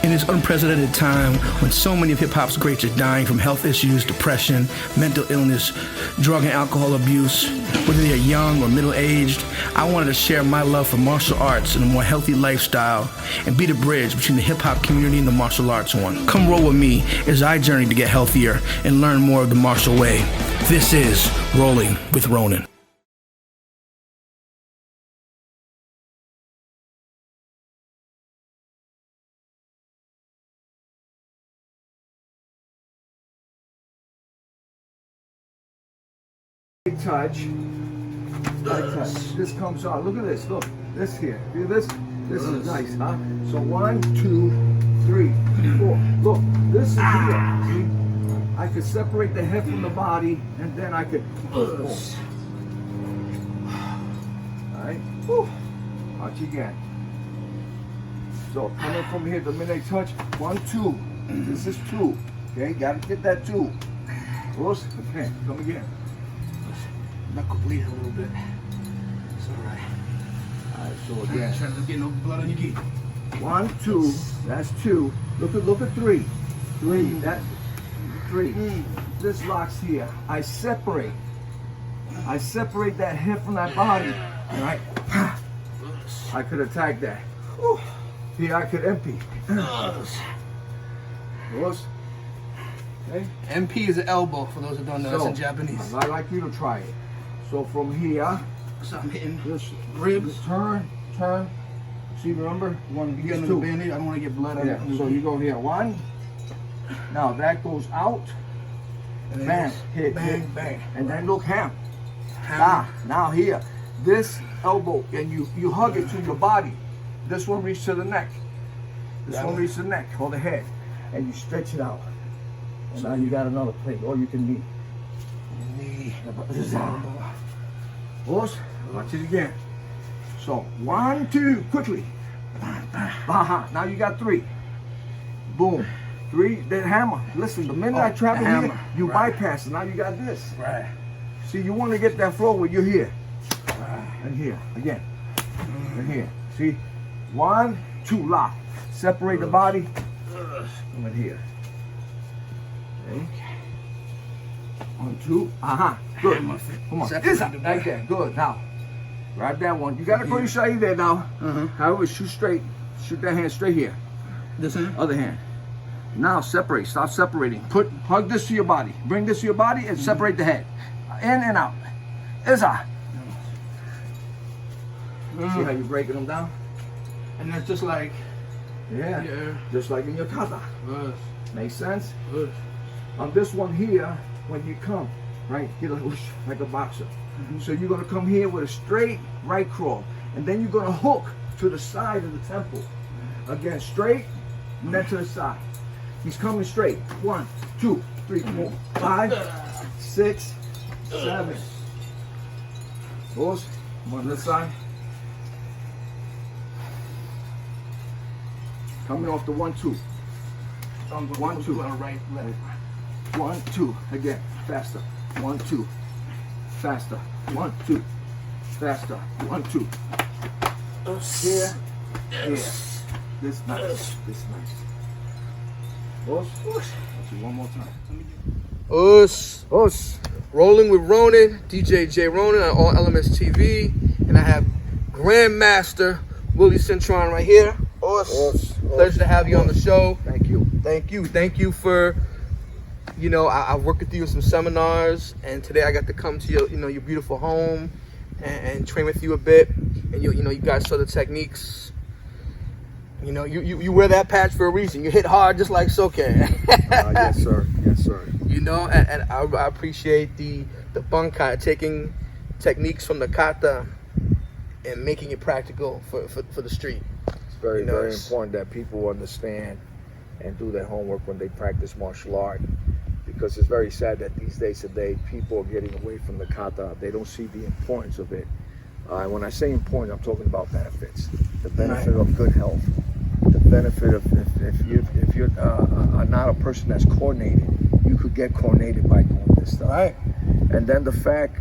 In this unprecedented time, when so many of hip-hop's greats are dying from health issues, depression, mental illness, drug and alcohol abuse, whether they're young or middle-aged, I wanted to share my love for martial arts and a more healthy lifestyle and be the bridge between the hip-hop community and the martial arts one. Come roll with me as I journey to get healthier and learn more of the martial way. This is Rolling with Ronin. Touch. This comes on. Look at this. Look. This here. See this? This is nice, huh? So 1, 2, 3, 4. Look. This is here. See? I could separate the head from the body, and then I could. Alright. Touch again. So coming from here, the minute I touch, 1, 2. This is 2. Okay, gotta get that 2. Close. Okay, come again. Knuckle bleed a little bit. It's alright. Alright, so again. Trying to get no blood on your gi. 1, 2. That's 2. Look at 3. 3. That 3. This locks here. I separate that head from that body. Alright. I could attack that. Here I could empty. Close. Okay. MP is an elbow for those that don't know. That's in Japanese. I'd like you to try it. So from here, So I'm hitting this ribs. turn. See, remember? You want to You get got two. a bandage. I don't want to get blood on Yeah. it. So you go here. 1. Now that goes out. And then Bang. just Hit. Bang, hit. bang. And then look ham. Hammer. Now here. This elbow, and you hug it to your body. This one reaches to the neck. This That one one. reaches to the neck or the head. And you stretch it out. And now you got another plate. Or you can knee. Knee. Horse, watch it again. So 1, 2, quickly. Now you got 3. Boom. 3, then hammer. Listen, the minute I travel here, hammer. you Right. bypass it. Now you got this. Right. See, you want to get that flow where you're here. And here, again. And here. See? 1, 2, lock. Separate the body. Come in here. Okay. 1, 2. Good. Hammer. Come on. Separate It's the right body. there. Good. Now, grab that one. You got to put your shot there now. However, shoot straight. Shoot that hand straight here. This hand? Other hand. Now separate. Stop separating. Hug this to your body. Bring this to your body and separate the head. In and out. Isa. See how you're breaking them down? And that's just like, Yeah. yeah. Just like in your kata. Yes. Makes sense? Yes. On this one here, when you come, right, get a whoosh, like a boxer. So you're gonna come here with a straight right crawl, and then you're gonna hook to the side of the temple. Again, straight, and then to the side. He's coming straight. 1, 2, 3, 4, 5, 6, 7. Horse, come on this side. Coming off the 1, 2. So I'm going 1, 2. On a right, left. 1, 2. Again, faster. 1, 2. Faster. 1, 2. Faster. 1, 2. Here. Here. This nice. This nice. Boss. Let's do one more time. Us. Boss. Rolling with Ronin, DJ J-Ronin on All Elements TV. And I have Grandmaster Willie Cintron right here. Us. Pleasure to have you on the show. Thank you. Thank you for, you know, I've worked with you in some seminars, and today I got to come to your, you know, your beautiful home and train with you a bit. And you know, you guys saw the techniques. You know, you wear that patch for a reason. You hit hard just like Soke. Yes, sir. Yes, sir. You know, and I appreciate the bunkai, taking techniques from the kata and making it practical for the street. It's very, You know, very it's- important that people understand and do their homework when they practice martial art, because it's very sad that these days today people are getting away from the kata. They don't see the importance of it. When I say important, I'm talking about benefits. The benefit of good health. The benefit of if you're not a person that's coordinated, you could get coordinated by doing this stuff. Right. And then the fact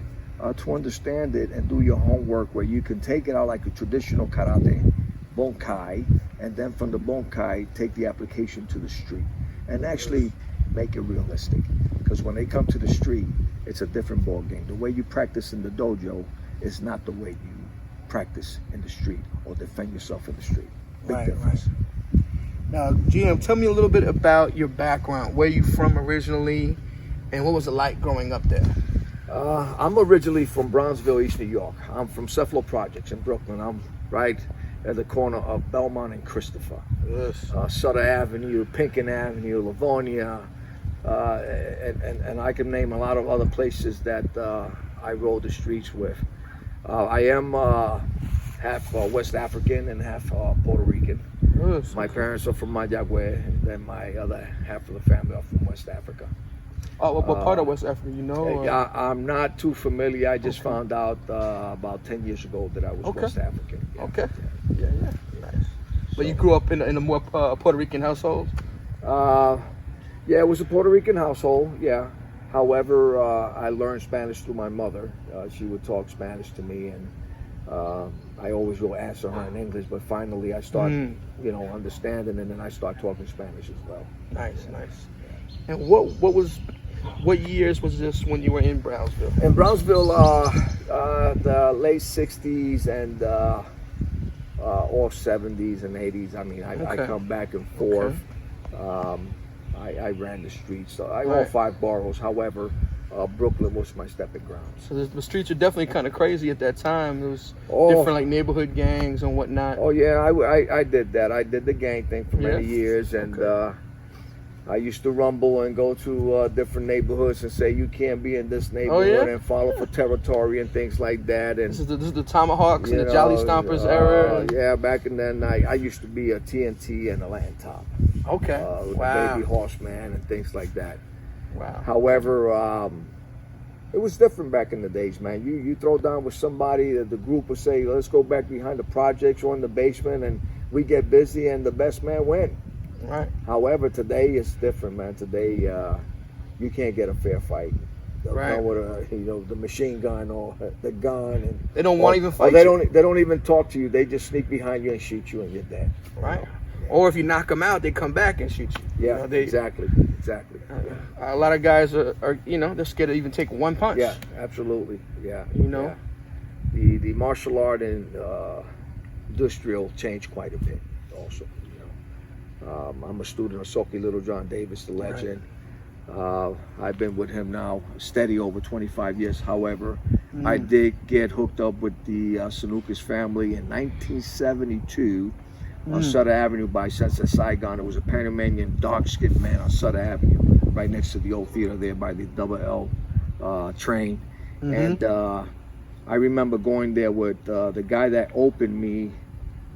to understand it and do your homework, where you can take it out like a traditional karate, bunkai, and then from the bunkai take the application to the street and actually make it realistic. Because when they come to the street, it's a different ball game. The way you practice in the dojo is not the way you practice in the street or defend yourself in the street. Big difference. Right. Now, GM, tell me a little bit about your background. Where you from originally, and what was it like growing up there? I'm originally from Brownsville, East New York. I'm from Cephalo Projects in Brooklyn. I'm right at the corner of Belmont and Christopher. Yes. Sutter Avenue, Pinkin Avenue, Livonia, and I can name a lot of other places that I rode the streets with. I am half West African and half Puerto Rican. Yes. My parents are from Mayagüez, and then my other half of the family are from West Africa. Oh, what part of West Africa, you know? I'm not too familiar. I just found out about 10 years ago that I was West African. Yeah. Okay. Yeah. Nice. But you grew up in a more Puerto Rican household? Yeah, it was a Puerto Rican household, yeah. However, I learned Spanish through my mother. She would talk Spanish to me, and I always will answer her in English, but finally I started, understanding, and then I started talking Spanish as well. Nice. And what years was this when you were in Brownsville? In Brownsville, the late 60s and all 70s and 80s. I mean, I come back and forth. I ran the streets. All 5 boroughs. However, Brooklyn was my stepping ground. So the streets are definitely kind of crazy at that time. There was different like neighborhood gangs and whatnot. Oh yeah, I did that. I did the gang thing for many years, and I used to rumble and go to different neighborhoods and say you can't be in this neighborhood and follow for territory and things like that. And this is the Tomahawks and the Jolly Stompers era. Yeah, back and then I used to be a TNT and a Land Top. Okay. Baby Horseman and things like that. Wow. However, it was different back in the days, man. You throw down with somebody, the group would say, let's go back behind the projects or in the basement, and we get busy and the best man win. Right. However, today it's different, man. Today, you can't get a fair fight. They'll come with the machine gun or the gun, and they don't want to even fight. They don't even talk to you. They just sneak behind you and shoot you, and you're dead. Right. Or if you knock them out, they come back and shoot you. Yeah, exactly. A lot of guys are they're scared to even take one punch. Yeah, absolutely. Yeah. Yeah. The martial art and industrial changed quite a bit also. I'm a student of Soke Little John Davis, the legend. I've been with him now steady over 25 years. However, I did get hooked up with the Sanukas family in 1972 on Sutter Avenue by Sunset Saigon. It was a Panamanian dark-skinned man on Sutter Avenue, right next to the old theater there by the Double L train. And I remember going there with the guy that opened me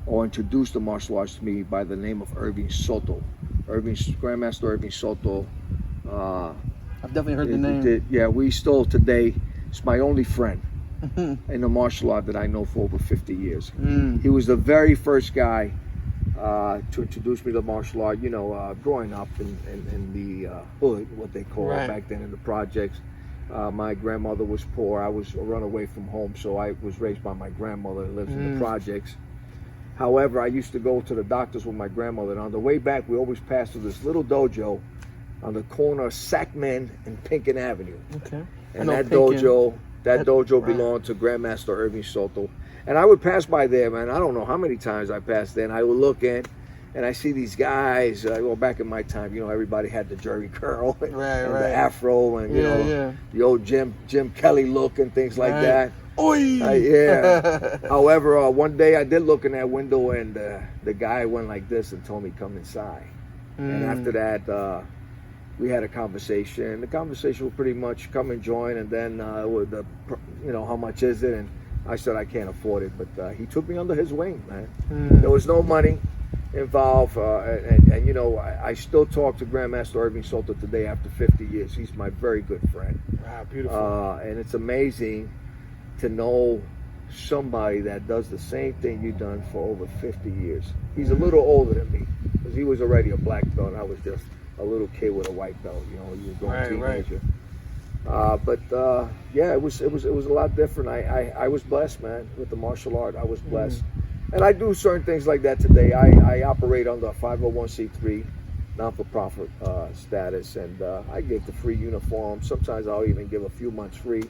or introduced the martial arts to me by the name of Irving Soto. Grandmaster Irving Soto. I've definitely heard the name. We still today, it's my only friend in the martial art that I know for over 50 years. He was the very first guy to introduce me to martial art, growing up in the hood, what they call it back then in the projects. My grandmother was poor. I was a runaway from home, so I was raised by my grandmother who lives in the projects. However, I used to go to the doctors with my grandmother, and on the way back, we always passed through this little dojo on the corner of Sackman and Pinkin Avenue. Okay. And that dojo belonged to Grandmaster Irving Soto. And I would pass by there, man. I don't know how many times I passed there, and I would look in, and I see these guys. Back in my time, everybody had the jerry curl and the afro, and the old Jim Kelly look and things like that. However, one day I did look in that window, and the guy went like this and told me, "Come inside." And after that, we had a conversation. The conversation was pretty much come and join, and then with how much is it? And I said I can't afford it, but he took me under his wing, man. There was no money involved, and I still talk to Grandmaster Irving Soto today after 50 years. He's my very good friend. Wow, beautiful. And it's amazing to know somebody that does the same thing you've done for over 50 years. He's a little older than me, because he was already a black belt, and I was just a little kid with a white belt. He was going teenager. Yeah, it was a lot different. I was blessed, man, with the martial art. I was blessed, and I do certain things like that today. I operate under a 501c3 non-for-profit status, and I give the free uniform. Sometimes I'll even give a few months free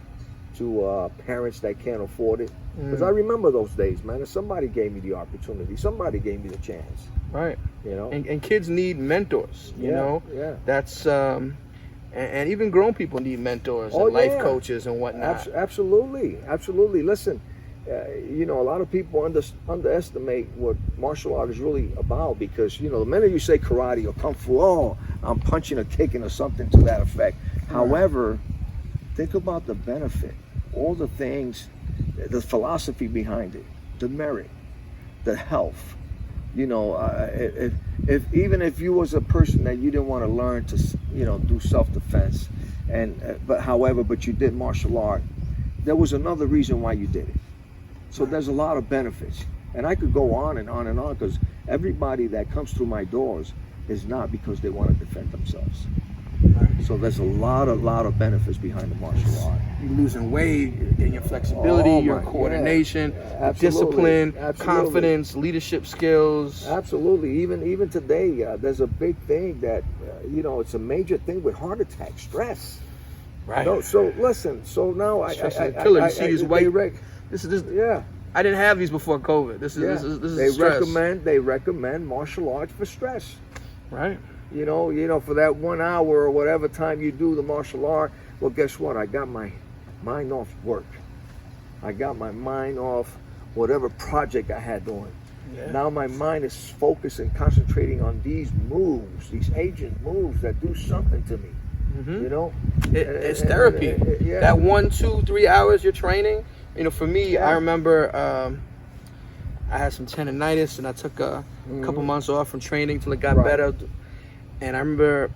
to parents that can't afford it, because I remember those days, man. And somebody gave me the opportunity. Somebody gave me the chance. Right. You know. And kids need mentors. You know. Yeah. That's and even grown people need mentors and life coaches and whatnot. Absolutely. Listen, you know, a lot of people underestimate what martial art is really about, because, you know, the minute you say karate or kung fu, oh, I'm punching or kicking or something to that effect. However, think about the benefit, all the things, the philosophy behind it, the merit, the health. You know, even if you was a person that you didn't want to learn to, you know, do self-defense, but you did martial art, there was another reason why you did it. So there's a lot of benefits, and I could go on and on and on, because everybody that comes through my doors is not because they want to defend themselves. So there's a lot of benefits behind the martial art. You're losing weight, you're getting your flexibility, your coordination, discipline, confidence, leadership skills. Absolutely. Even today, there's a big thing that, you know, it's a major thing with heart attack, stress. Right. So listen. So now stress is a killer. You see these white. This is. Yeah. I didn't have these before COVID. This is stress. They recommend martial arts for stress. Right. You know, for that 1 hour or whatever time you do the martial art, well, guess what? I got my mind off work. I got my mind off whatever project I had doing. Yeah. Now my mind is focused and concentrating on these moves, these ancient moves that do something to me. You know, it's therapy. That 1, 2, 3 hours you're training. You know, for me, I remember I had some tendonitis, and I took a couple months off from training till it got better. And I remember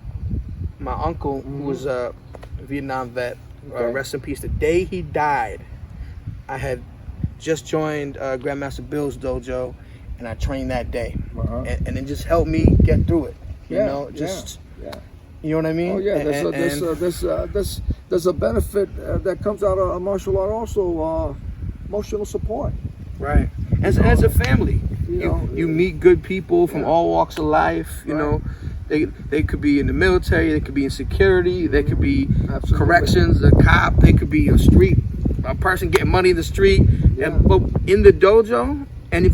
my uncle, who was a Vietnam vet, rest in peace, the day he died, I had just joined Grandmaster Bill's dojo, and I trained that day. And it just helped me get through it. You know, you know what I mean? Oh yeah, there's a benefit that comes out of martial art also, emotional support. Right. As a family, you meet good people from all walks of life. You know, they could be in the military, they could be in security, they could be corrections, a cop, they could be a person getting money in the street. But in the dojo, and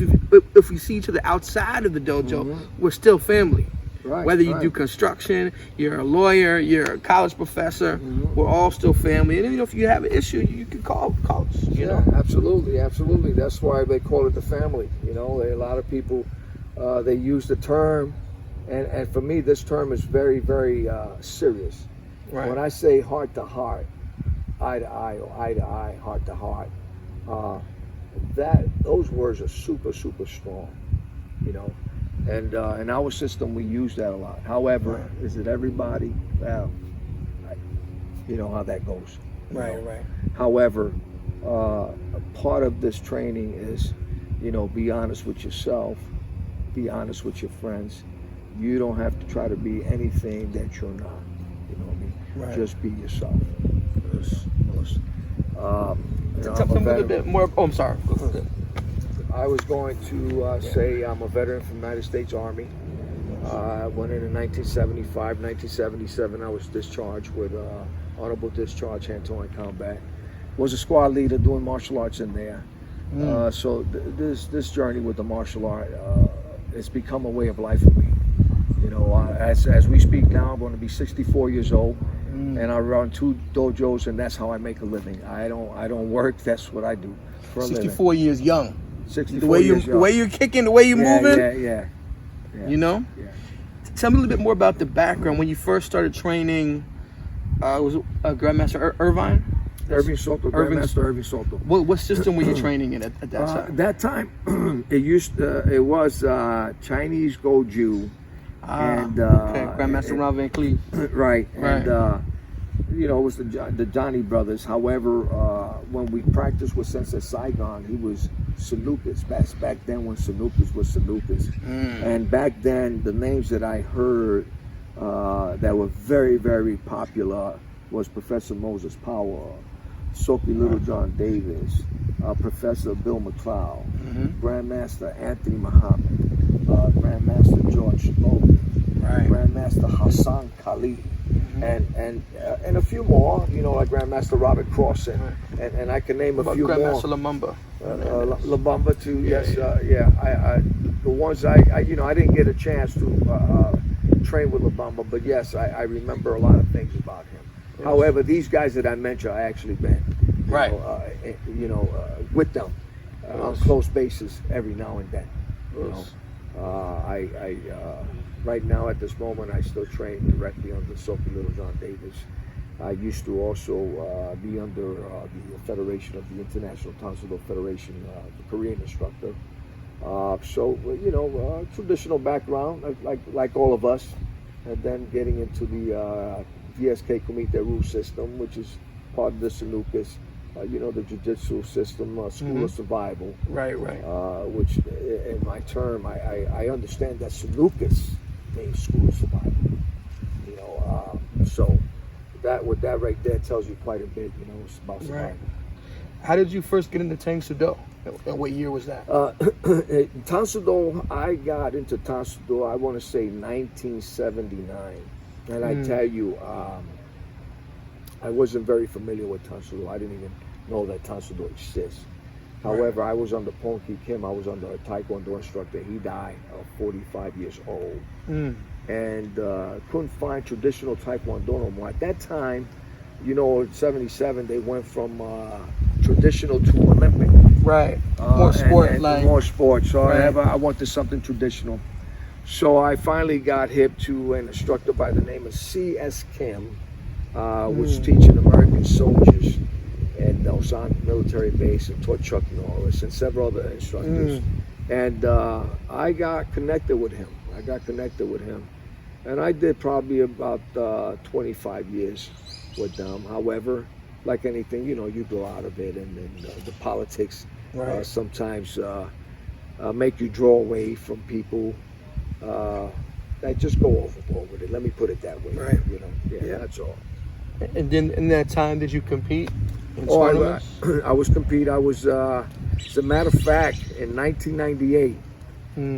if we see each other outside of the dojo, we're still family. Whether you do construction, you're a lawyer, you're a college professor, we're all still family. And if you have an issue, you can call us. You know? Absolutely. That's why they call it the family. You know, a lot of people they use the term, and for me, this term is very, very serious. When I say heart to heart, eye to eye, or eye to eye, heart to heart, those words are super, super strong. You know. And in our system, we use that a lot. However, is it everybody? Well, you know how that goes. Right. However, part of this training is, you know, be honest with yourself, be honest with your friends. You don't have to try to be anything that you're not. You know what I mean? Just be yourself. Tell me a little bit more. Oh, I'm sorry. I was going to say I'm a veteran from the United States Army. I went in 1975, 1977. I was discharged with honorable discharge, hand-to-hand combat. Was a squad leader doing martial arts in there. So this journey with the martial art, it's become a way of life for me. You know, as we speak now, I'm going to be 64 years old, and I run 2 dojos, and that's how I make a living. I don't work. That's what I do for a living. 64 years young. 64 years young. The way you're kicking, the way you're moving. Yeah. You know? Yeah. Tell me a little bit more about the background. When you first started training, was it Grandmaster Irvine? Grandmaster Irvin Soto. What system were you training in at that time? That time, it was Chinese Goju. Grandmaster Ron Van Cleef. Right. And you know, it was the Johnny brothers. However, when we practiced with Sensei Saigon, he was Sanukas. Back then when Sanukas was Sanukas. And back then, the names that I heard that were very, very popular was Professor Moses Power, Soke Little John Davis, Professor Bill McLeod, Grandmaster Anthony Muhammad, Grandmaster George Logan, Grandmaster Hassan Khalid, and a few more, you know, like Grandmaster Robert Cross, and I can name a few Grandmaster more. Lumumba. Lumumba too, yes, I the ones I you know, I didn't get a chance to train with Lumumba, but yes, I remember a lot of things about him. Yes. However, these guys that I mentioned, I actually been, you know, with them on close basis every now and then. You know, right now at this moment, I still train directly under Soke Little John Davis. I used to also be under the Federation of the International Taekwondo Federation, the Korean instructor. So you know, traditional background, like all of us, and then getting into the VSK Kumite rule system, which is part of the Sanukas. You know, the jiu-jitsu system, school of survival. Right. Which, in my term, I understand that Sanukas means school of survival. You know, so that right there tells you quite a bit. You know, it's about survival. Right. How did you first get into Tang Sudo? And what year was that? Tang Sudo, I got into Tang Sudo, I want to say 1979. And I tell you, I wasn't very familiar with Tang Sudo. I didn't even know that Tang Sudo exists. However, I was under Ponki Kim. I was under a Taekwondo instructor. He died 45 years old. And couldn't find traditional Taekwondo no more. At that time, you know, in 77, they went from traditional to Olympic. Right. More sport, and like. More sport. So I wanted something traditional. So I finally got hip to an instructor by the name of C.S. Kim, was teaching American soldiers at Osan military base, and taught Chuck Norris and several other instructors. And I got connected with him. And I did probably about 25 years with them. However, like anything, you know, you go out of it, and the politics sometimes make you draw away from people that just go overboard with it. Let me put it that way. Right. You know, that's all. And then in that time, did you compete in tournaments? I was compete. I was, as a matter of fact, in 1998,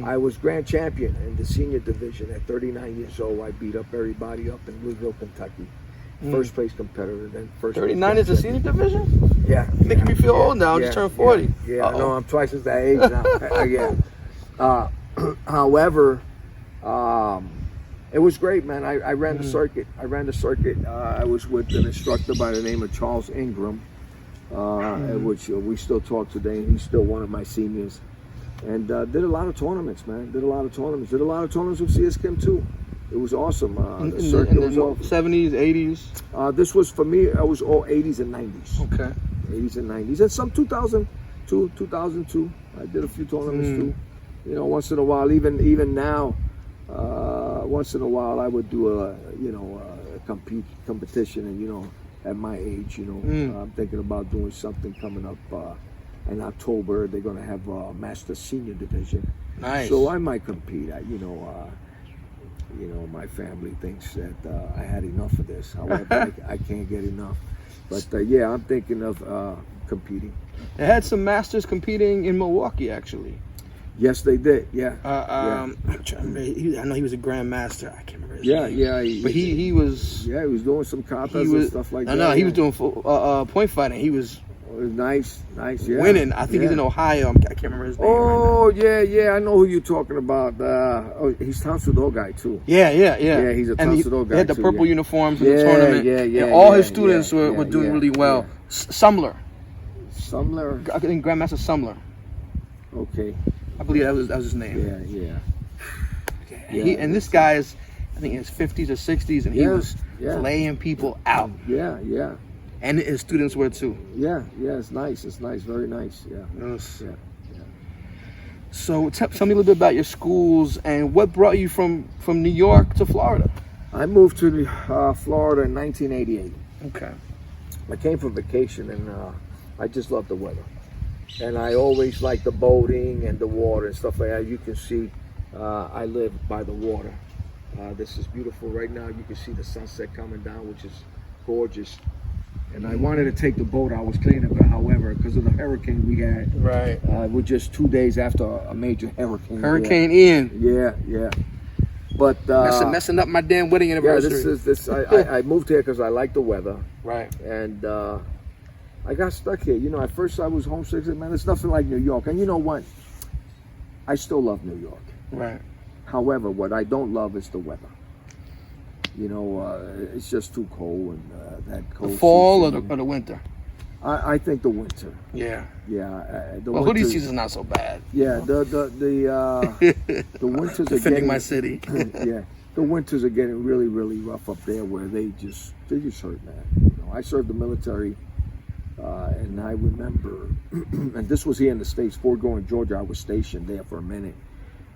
I was grand champion in the senior division at 39 years old. I beat up everybody up in Louisville, Kentucky. First place competitor, then first. 39 is the senior division? Yeah. Making me feel old now. I just turned 40. Yeah, no, I'm twice as that age now. However, it was great, man. I ran the circuit. I was with an instructor by the name of Charles Ingram, which we still talk today, and he's still one of my seniors. And did a lot of tournaments, man. Did a lot of tournaments with C.S. Kim too. It was awesome. The circuit was awesome. 70s, 80s? This was, for me, I was all 80s and 90s. Okay. 80s and 90s. And some 2002. I did a few tournaments too. You know, once in a while, even now, once in a while I would do a competition, and you know, at my age, you know, I'm thinking about doing something coming up in October. They're gonna have a Master Senior Division. Nice. So I might compete. You know, my family thinks that I had enough of this. However, I can't get enough. But yeah, I'm thinking of competing. They had some masters competing in Milwaukee, actually. Yes, they did. Yeah. I'm trying to remember. I know he was a grandmaster. I can't remember his name. But he was. Yeah, he was doing some katas and stuff like that. No, he was doing point fighting. He was. Nice, yeah. Winning. I think he's in Ohio. I can't remember his name. Oh, right yeah. I know who you're talking about. He's Tang Sudo guy too. Yeah. Yeah, he's a Tang Sudo guy. He had the purple uniforms in the tournament. Yeah. And all his students were doing really well. Sumler. I think Grandmaster Sumler. Okay. I believe that was his name. Yeah. And this guy is, I think, in his 50s or 60s, and he was laying people out. Yeah. And his students were too. Yeah, it's nice. It's nice, very nice. Yeah. Yes. Yeah. So tell me a little bit about your schools and what brought you from New York to Florida. I moved to Florida in 1988. Okay. I came for vacation, and I just love the weather. And I always like the boating and the water and stuff like that. You can see I live by the water. This is beautiful right now. You can see the sunset coming down, which is gorgeous. And I wanted to take the boat. I was cleaning, but however, because of the hurricane we had, Right. we're just 2 days after a major hurricane. Hurricane Ian. Yeah. But Messing up my damn wedding anniversary. I moved here because I like the weather. Right. And I got stuck here. You know, at first I was homesick. Man, it's nothing like New York. And you know what? I still love New York. Right. However, what I don't love is the weather. You know, it's just too cold, and that cold. The fall or the winter? I think the winter. Yeah. Yeah. Well, hoodie season's not so bad. Yeah. The winters are Defending getting my city. Yeah. The winters are getting really, really rough up there, where they just hurt, man. You know, I served the military, and I remember, and this was here in the States, Fort Gordon, Georgia. I was stationed there for a minute.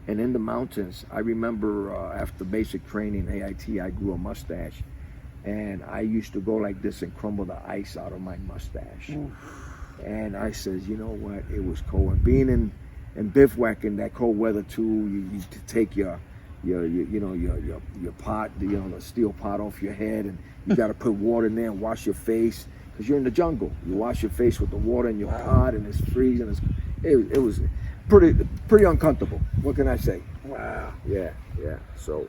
And in the mountains, I remember after basic training, AIT, I grew a mustache. And I used to go like this and crumble the ice out of my mustache. Oof. And I says, you know what? It was cold. And being in bivouac in that cold weather too, you take your pot, the steel pot off your head, and you got to put water in there and wash your face, because you're in the jungle. You wash your face with the water in your pot, and it's freezing. It was pretty uncomfortable. What can I say? Wow. Yeah. So,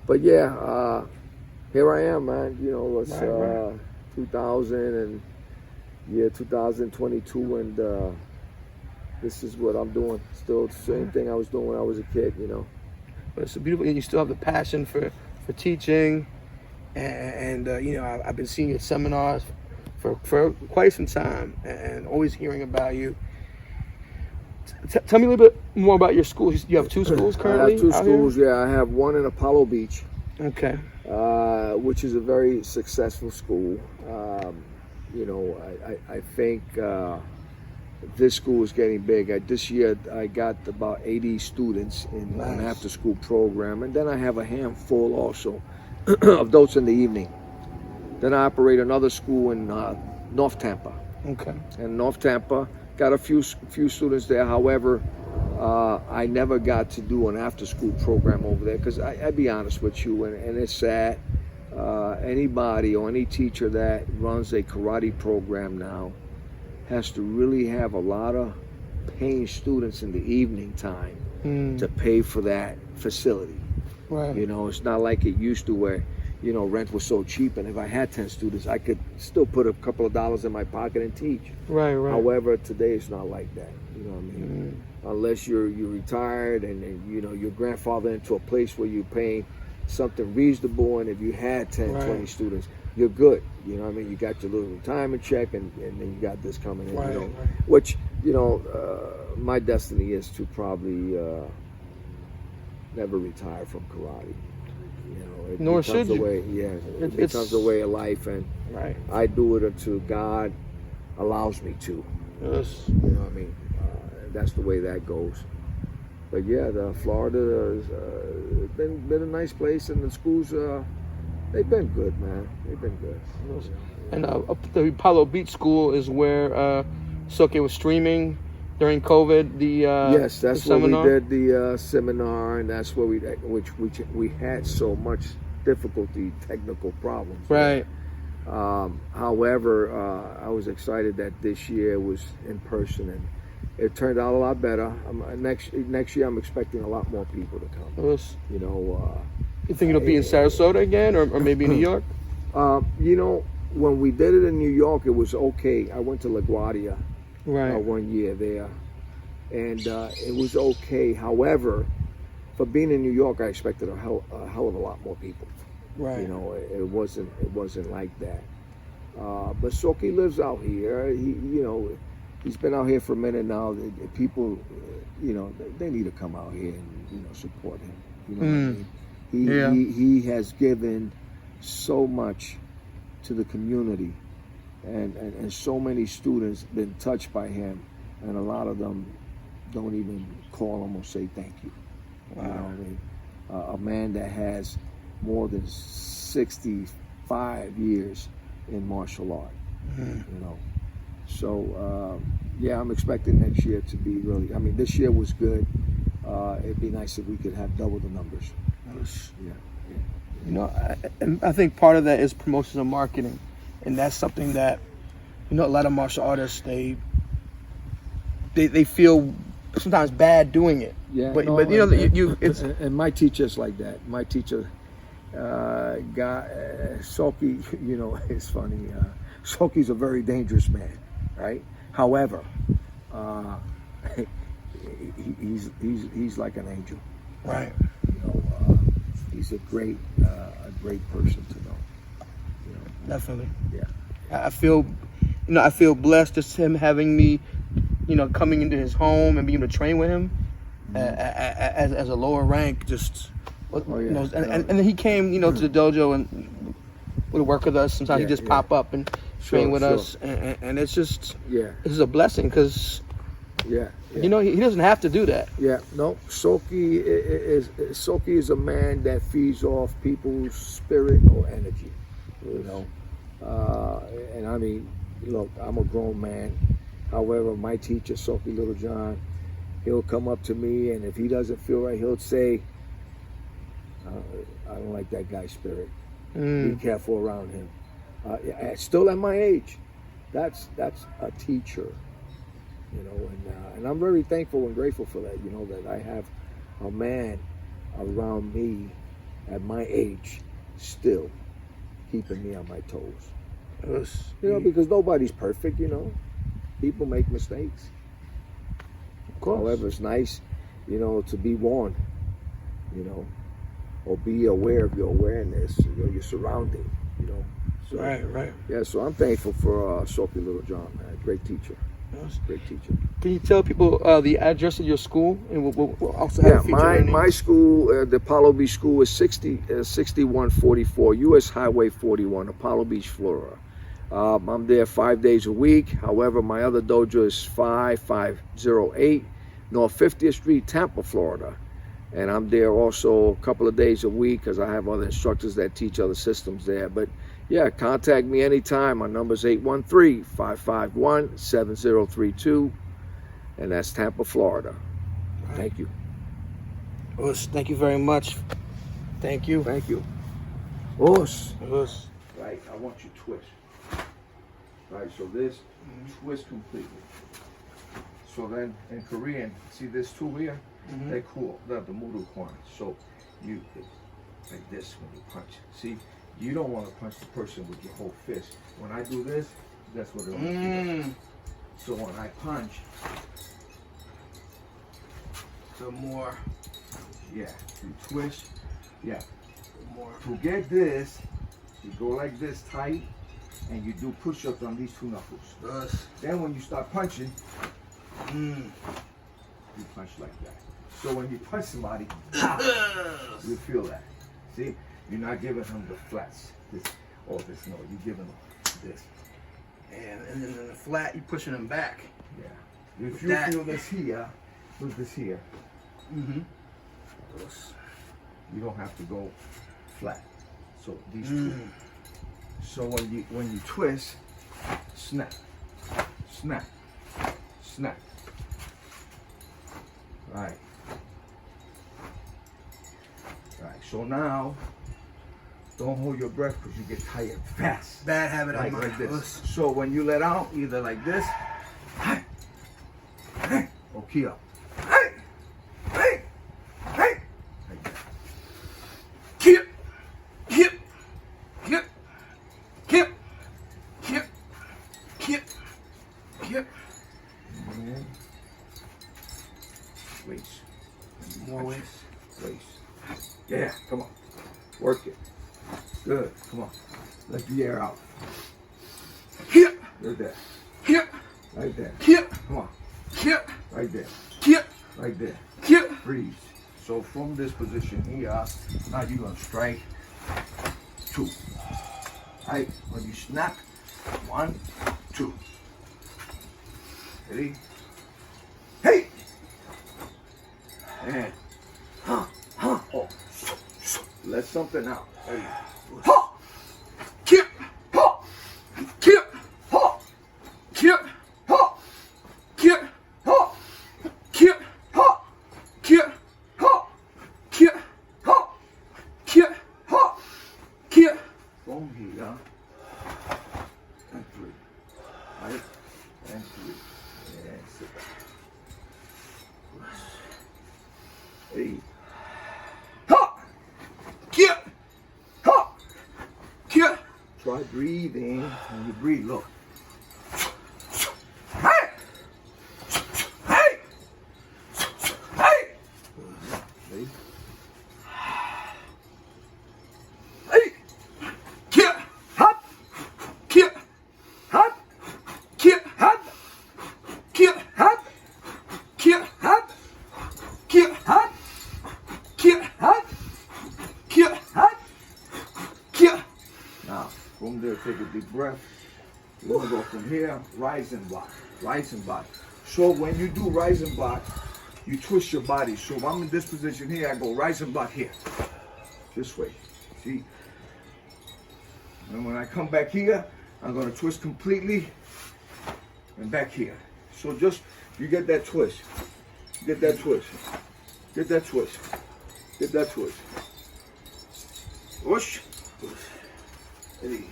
but yeah, here I am, man. You know, it's 2022, and this is what I'm doing. Still the same thing I was doing when I was a kid. You know. But it's beautiful, and you still have the passion for teaching, and you know, I've been seeing your seminars for quite some time, and always hearing about you. Tell me a little bit more about your schools. You have 2 schools currently? I have 2 schools, yeah. I have one in Apollo Beach. Okay. Which is a very successful school. You know, I think this school is getting big. This year I got about 80 students in an after-school program. And then I have a handful also of those in the evening. Then I operate another school in North Tampa. Okay. And North Tampa, got a few students there. However, I never got to do an after-school program over there, because I'd be honest with you, and it's sad. Anybody or any teacher that runs a karate program now has to really have a lot of paying students in the evening time to pay for that facility. Right. You know, it's not like it used to, where, you know, rent was so cheap, and if I had 10 students, I could still put a couple of dollars in my pocket and teach. Right. However, today it's not like that. You know what I mean? Unless you're retired and you know, your grandfather into a place where you're paying something reasonable, and if you had 10, 20 students, you're good. You know what I mean? You got your little retirement check, and then you got this coming in. Right. You know, which, you know, my destiny is to probably never retire from karate. Nor should you. It becomes a way of life, and I do it until God allows me to. Yes. You know what I mean? That's the way that goes. But yeah, the Florida has been a nice place, and the schools they've been good, man. They've been good. And the Apollo Beach School is where Soke was streaming during COVID. Yes, that's the where seminar? we did the seminar, and that's where we had so much difficulty, technical problems. Right. However, I was excited that this year was in person, and it turned out a lot better. Next year, I'm expecting a lot more people to come. Yes. You know. You think it'll be in Sarasota again, or maybe New York? You know, when we did it in New York, it was okay. I went to LaGuardia one year there, and it was okay. However, for being in New York, I expected a hell of a lot more people. Right. You know, it wasn't like that. But Soke lives out here. He's been out here for a minute now. People, you know, they need to come out here and support him. You know what I mean? He has given so much to the community, and so many students been touched by him, and a lot of them don't even call him or say thank you. Wow. You know what I mean? A man that has more than 65 years in martial art. You know, so I'm expecting next year to be really. I mean, this year was good. It'd be nice if we could have double the numbers. Yeah. You know, and I think part of that is promotion and marketing, and that's something that, you know, a lot of martial artists they feel sometimes bad doing it. Yeah, but no, but you know, it's and my teacher's like that. My teacher, Soke, you know, it's funny. Soke's a very dangerous man, right? However, he's like an angel, right. You know, he's a great person to know. You know, Definitely. yeah. I feel blessed just him having me, you know, coming into his home and being able to train with him as a lower rank. Just, you know, and then he came, you know, to the dojo and would work with us. Sometimes he just pop up and train with us, and it's just, it's a blessing because, you know, he doesn't have to do that. Yeah, no, Soke is a man that feeds off people's spirit or energy, you know. And I mean, look, I'm a grown man. However, my teacher, Soke Little John, he'll come up to me, and if he doesn't feel right, he'll say, I don't like that guy's spirit. Be careful around him. Still at my age, that's a teacher, you know, and I'm very thankful and grateful for that, you know, that I have a man around me at my age still keeping me on my toes. You know, because nobody's perfect, you know. People make mistakes. Of course. However, it's nice, you know, to be warned, you know, or be aware of your awareness, you know, your surrounding, you know. So, Right. Yeah, so I'm thankful for Soke Little John, man. Great teacher. Yes. Great teacher. Can you tell people the address of your school, and we'll also have a feature my school, the Apollo Beach School, is 6144 U.S. Highway 41, Apollo Beach, Florida. I'm there 5 days a week. However, my other dojo is 5508 North 50th Street, Tampa, Florida. And I'm there also a couple of days a week because I have other instructors that teach other systems there. But yeah, contact me anytime. My number is 813-551-7032. And that's Tampa, Florida. Right. Thank you. Thank you very much. Thank you. Thank you. Right, I want you to twist. Right, so this, twist completely. So then in Korean, see this tool here? They call the Mudo Kwan. So you, like this when you punch. See, you don't want to punch the person with your whole fist. When I do this, that's what it looks like. So when I punch, the more, you twist, the more. To get this, you go like this tight, and you do push-ups on these two knuckles. Then when you start punching, you punch like that. So when you punch somebody, you feel that. See, you're not giving them the flats. This, no, you're giving them this. And then in the flat, you're pushing them back. Yeah. If you feel this here, put this here. You don't have to go flat. So these two. So when you twist, snap, snap, snap. Right. So now, don't hold your breath because you get tired fast. Bad habit on like this. So when you let out, either like this, or key up. Like that. Keep. Waist. More waist. Yeah, come on. Work it. Good. Come on. Let the air out. Hip. Right there. Hip. Right there. Hip. Come on. Hip. Right there. Hip. Right there. Hip. Breathe. So from this position here, now you're going to strike 2. Right? When you snap, 1, 2. Ready? Hey! And oh, let something out. There you go. Kip. Kip. Kip. Kip. Kip. Kip. Kip. Kip. And 3. And sit back. Hey. Ha! Kia! Ha! Kia! Try breathing. When you breathe, look. Hey! Hey! Hey! Hey! Hey! Kia! Hop! Kia! Hop! Kia! Hop! Kia! Hop! Kia! Hop! Kia! Hop! Kia! Hop! Kia! Hop! Kia! Now, from there, take a deep breath. We're going to go from here, rise and block. Rise and block. So when you do rise and block, you twist your body. So if I'm in this position here, I go rise and block here. This way. See? And when I come back here, I'm going to twist completely and back here. So just, you get that twist. Get that twist. Get that twist. Get that twist. Whoosh. Eddie.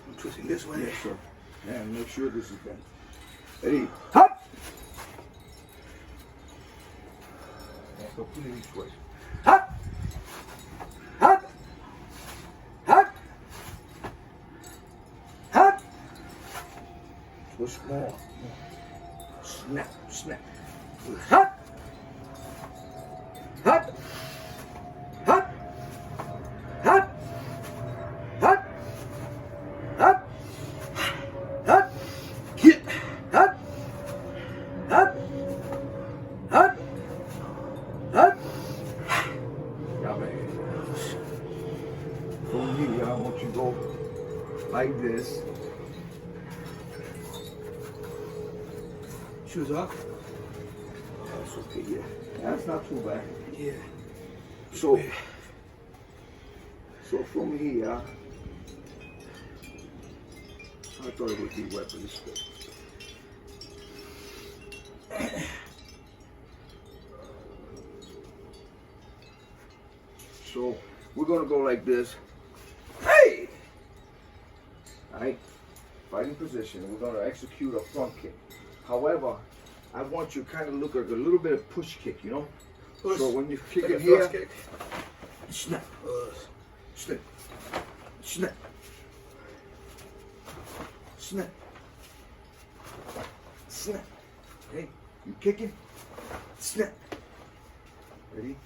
I'm twisting this way. Yes, sir. And make sure this is bent. Eddie. Hop! And completely twist. Hop! Hop! Hop! Hop! Twist more. Snap, snap. Hop! Hop! Hop! Hop! Hop! Hop! Hop! Hit! Hop! Hop! Hop! Hop! Yeah, man. From here, I want you to go like this. Shoes off? That's okay, yeah. That's not too bad. Yeah. So from here, I thought it would be wet, but it's good. So we're gonna go like this. Hey! Alright? Fighting position. We're gonna execute a front kick. However, I want you to kind of look like a little bit of push kick, you know? Push. So when you kick it here, snap, snap, snap, snap, snap. Hey, you kicking? Snap. Ready?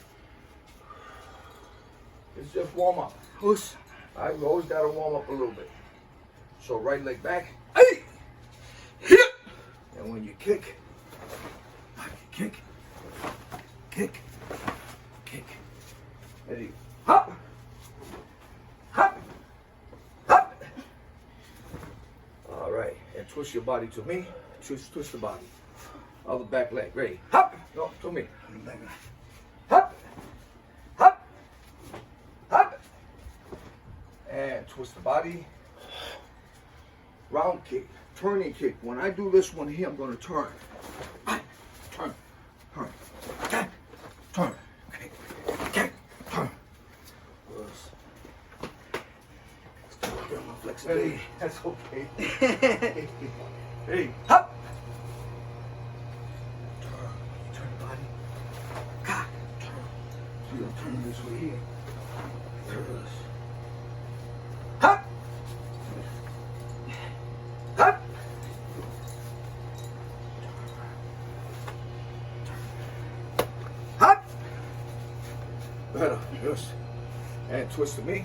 It's just warm up. Push. I've always got to warm up a little bit. So right leg back. Hey! Hit! And when you kick, kick, kick, kick. Ready? Hop! Hop! Hop! All right. And twist your body to me. Twist the body. Other back leg. Ready? Hop! No, to me. Hop! Hop! Hop! And twist the body. Round kick. Turning kick. When I do this one here, I'm going to turn. Turn. Turn. Okay. Turn. Okay. Okay. Turn. Flexibility. That's okay. Hey. Hop. Turn the body. Turn. So you're turning this way here. Hop. Hop. Hop. Better. Yes. And twist to me.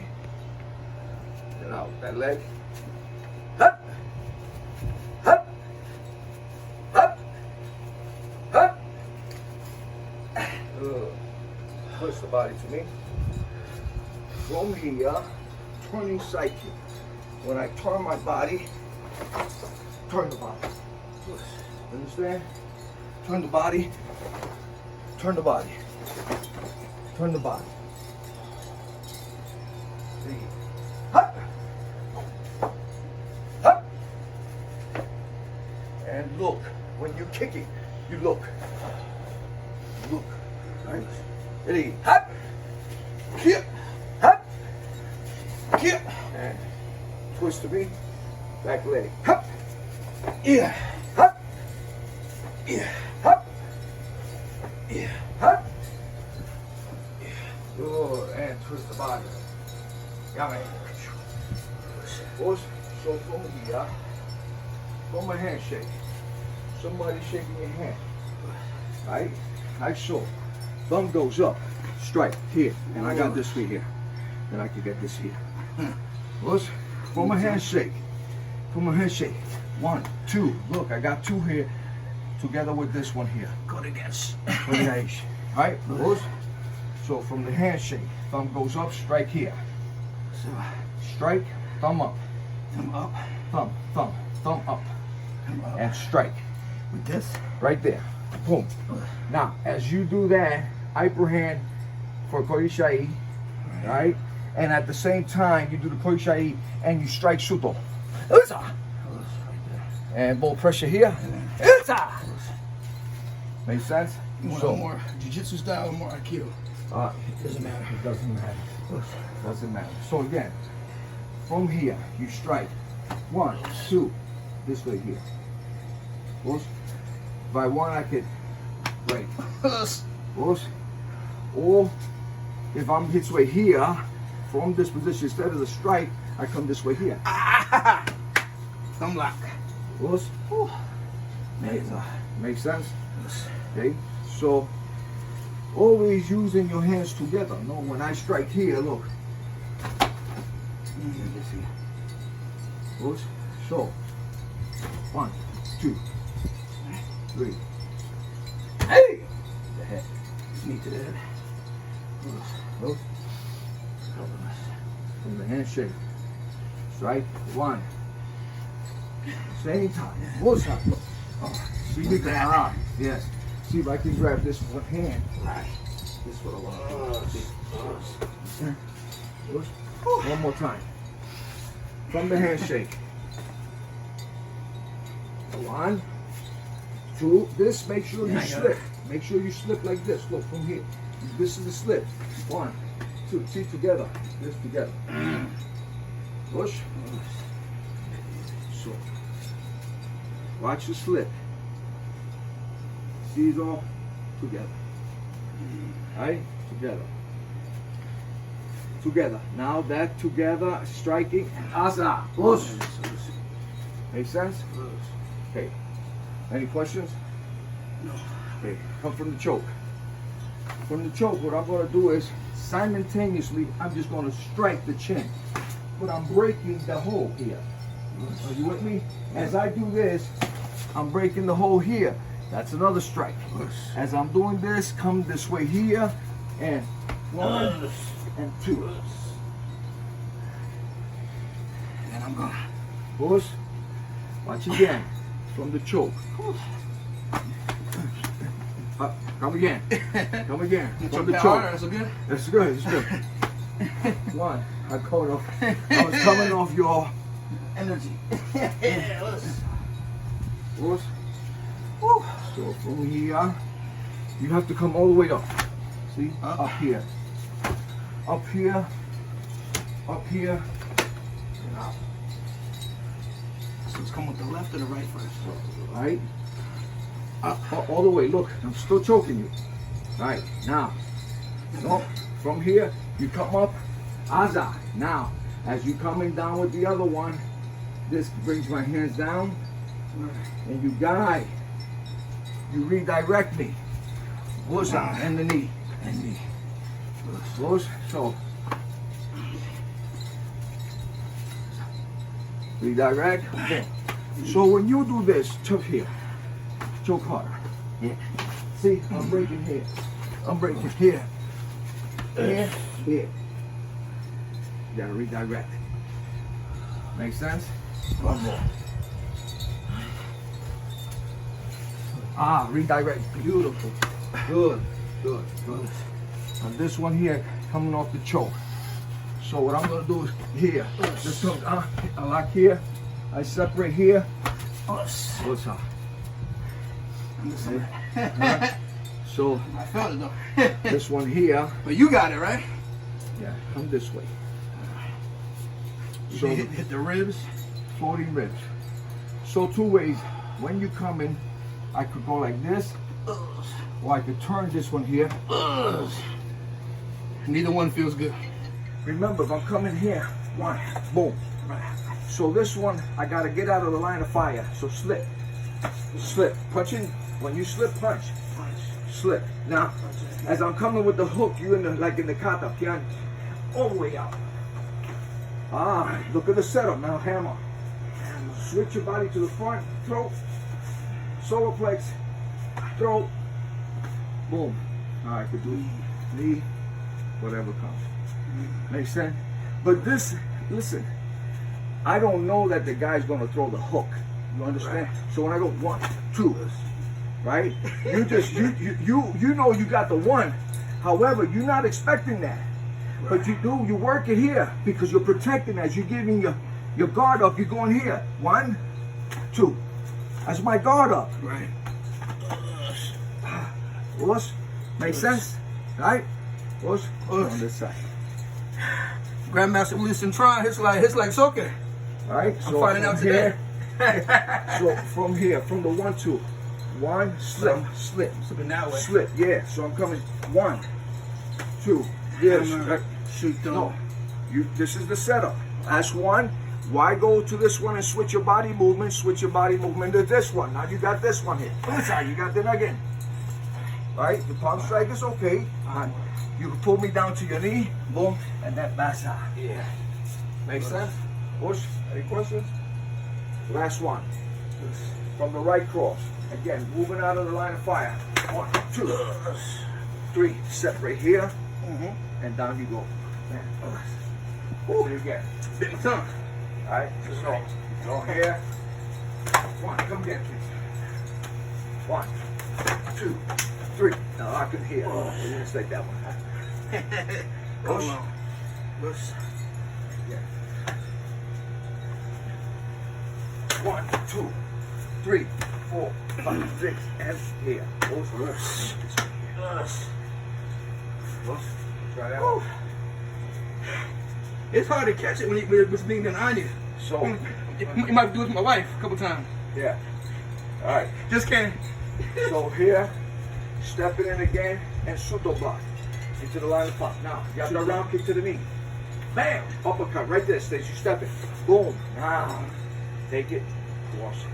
And out. That leg. Hop. Hop. Hop. Hop. Twist the body to me. From here, turning side kick. When I turn my body, turn the body. Understand? Turn the body. Turn the body. Turn the body. Hop. Hop. And look. When you're kicking, you look. Look. Right? Ready? Hop. Kick. Hop. Kick. And twist to me. Back leg. Hup. Yeah. Hup. Yeah. Hup. Yeah. Hup. Good. And twist the body. Got me. Push. So from here, from a handshake. Somebody shaking your hand. Right? Like so. Thumb goes up. Strike here. And I got this feet here. And I can get this here. Push. From a handshake. From a handshake. 1, 2. Look, I got 2 here. Together with this one here. Go against. Right? Push. So from the handshake, thumb goes up, strike here. So, Strike, thumb up. thumb up. Thumb up. Thumb up. And strike. With this. Right there. Boom. Now, as you do that, upper hand for koishai, right? And at the same time, you do the koishai and you strike suto. And ball pressure here. Make sense? You want So, more jiu-jitsu style or more aikido? Doesn't matter. It doesn't matter. Doesn't matter. So again, from here, you strike 1, 2, this way here. If I want, I could break. Or if I'm this way here, from this position, instead of the strike, I come this way here. Thumb lock. Make sense? Okay, so always using your hands together. No, when I strike here, look. So 1, 2, 3. Hey! The head. Knee to the head. Look. From the handshake. Strike 1. Same time. What's up? See me grab. Yes. See if I can grab this with one hand. Right. This is what I want. One more time. From the handshake. 1, 2. This, make sure you slip. Make sure you slip like this. Look, from here. This is the slip. 1, 2. See, together. This together. Push. So. Watch the slip. See it all together. Right? Together. Together. Now that together, striking and asa. Push. Make sense? Okay. Any questions? No. Okay. Come from the choke. From the choke, what I'm going to do is simultaneously, I'm just going to strike the chin. But I'm breaking the hole here. Are you with me? As I do this, I'm breaking the hole here. That's another strike. As I'm doing this, come this way here, and 1 and 2. And I'm gonna Push. Watch again. From the choke. Come again. Come again. From the choke. That's good. That's good. That's good. 1. I was coming off your Energy. Yeah, let's. push. So from here, you have to come all the way up. See? Up here. Up here. Up here. And out. So let's come with the left or the right first. Right? Up, all the way. Look, I'm still choking you. Right, now. No, from here, you come up. Aza. Now, as you coming down with the other one, this brings my hands down. And you guide. You redirect me. Push out and the knee. And knee. Push. So. Redirect. Okay. So when you do this, choke here. Choke harder. Yeah. See, I'm breaking here. I'm breaking here. Here. Here. You gotta redirect. Make sense? One more. Redirect. Beautiful. Good. Good. Good. And this one here coming off the choke. So what I'm gonna do is here. This comes I lock here. I separate here. What's up? So I felt it though. this one here. But you got it, right? Yeah, come this way. You So hit the ribs. floating ribs. So two ways. When you come in, I could go like this, or I could turn this one here. Neither one feels good. Remember, if I'm coming here, one, boom. So this one, I gotta get out of the line of fire. So slip, slip, punching. When you slip, punch, slip. Now, as I'm coming with the hook, you in the like in the kata, pian, all the way out. Ah, look at the setup now. Hammer. Switch your body to the front, throat, solar plex, throat, boom. All right, could do knee, whatever comes. Makes sense? But this, listen, I don't know that the guy's gonna throw the hook. You understand? So when I go 1, 2, right? You just you know you got the one. However, you're not expecting that. But you work it here because you're protecting as you're giving your guard up. You're going here. 1, 2. That's my guard up. Right. Us. Make sense? Right? Us. On this side. Grandmaster Willie Cintron hits like Soke. All right. I'm finding out today. So from here, from the 1, 2. 1, slip, slip. Slipping that way. Slip, yeah. So I'm coming 1, 2. Yes. Right. Shoot them. No. This is the setup. That's 1. Why go to this one and switch your body movement? Switch your body movement to this one. Now you got this one here. That's how you got them again. Right? The palm strike is okay. You can pull me down to your knee, boom, and that basa. Yeah. Makes sense? Push. Any questions? Last one. From the right cross. Again, moving out of the line of fire. 1, 2, 3. Separate here, and down you go. Do it again. Bit my tongue. All right, so go here. 1, come again, please. 1, 2, 3. Now I can hear. We're gonna take that one. Come on. Push. Yeah. 1, 2, 3, 4, 5, 6, and here. Push. Try that one. It's hard to catch it when it's being done on you. So, You might do it with my wife a couple times. yeah. All right. Just can't. So here, stepping in again, and suto block into the line of pop. Now, you got the round kick to the knee. Bam! Uppercut right there, Stace. You step it. Boom. Now, take it, cross it.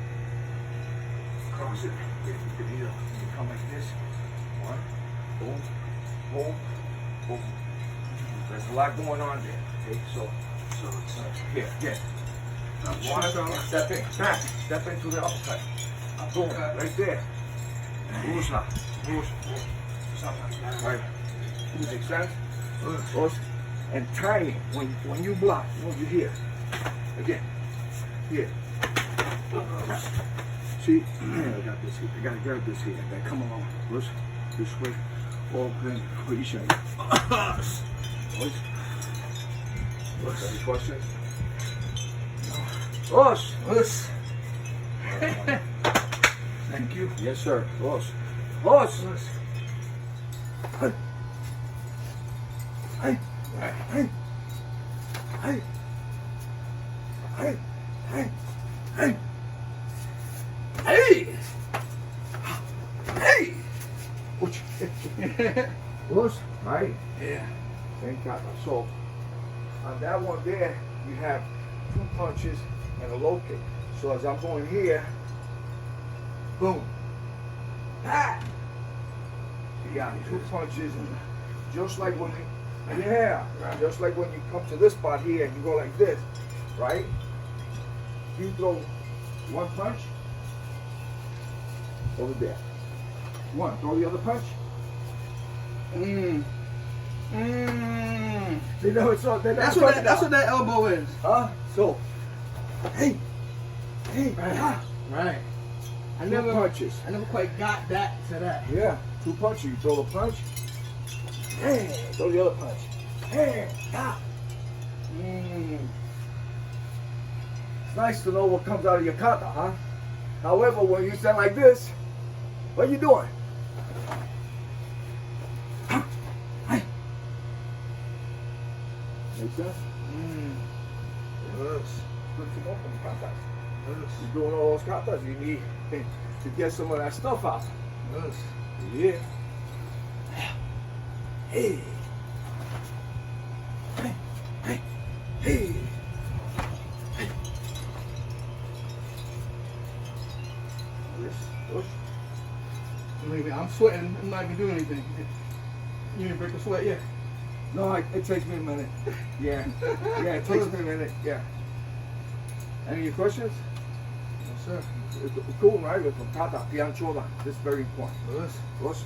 Cross it. You can either come like this. 1, boom, boom, boom. There's a lot going on there. Okay, so here, yeah. 1, step in, back, step into the uppercut. Boom, right there. Rusha, right. Make sense? And timing, when you block, when you here. Again, here. See, I got this here. I gotta grab this here. I gotta come along. Push this way. Open. What you say? Any questions? Us. Thank you. Yes, sir. Us. Hey. Hey. Hey. Hey. Hey. Hey. Hey. Hey! Hey! Us. Right. Yeah. Thank God. So on that one there, you have 2 punches and a low kick. So as I'm going here, boom, ah, you got 2 punches, and just like when just like when you come to this spot here and you go like this, right? You throw 1 punch over there. 1, throw the other punch. You know, it's all, That's what that elbow is. Huh? So, hey, Right. I 2 never punches. I never quite got that to that. Yeah, 2 punches. You throw the punch, hey, throw the other punch. Hey, ah. It's nice to know what comes out of your kata, huh? However, when you stand like this, what are you doing? Make sense? Yes. good to know from the katas. You're doing all those katas, you need to get some of that stuff out. Yeah. Hey. Hey. Hey. Hey. I'm sweating. I'm not even doing anything. You didn't break the sweat yet? No, it takes me a minute. Yeah. Yeah, it takes me a minute. Yeah. Any questions? No, sir. It's cool, right? With Kata, Pian Chodan. This is very important. Yes. Rosh.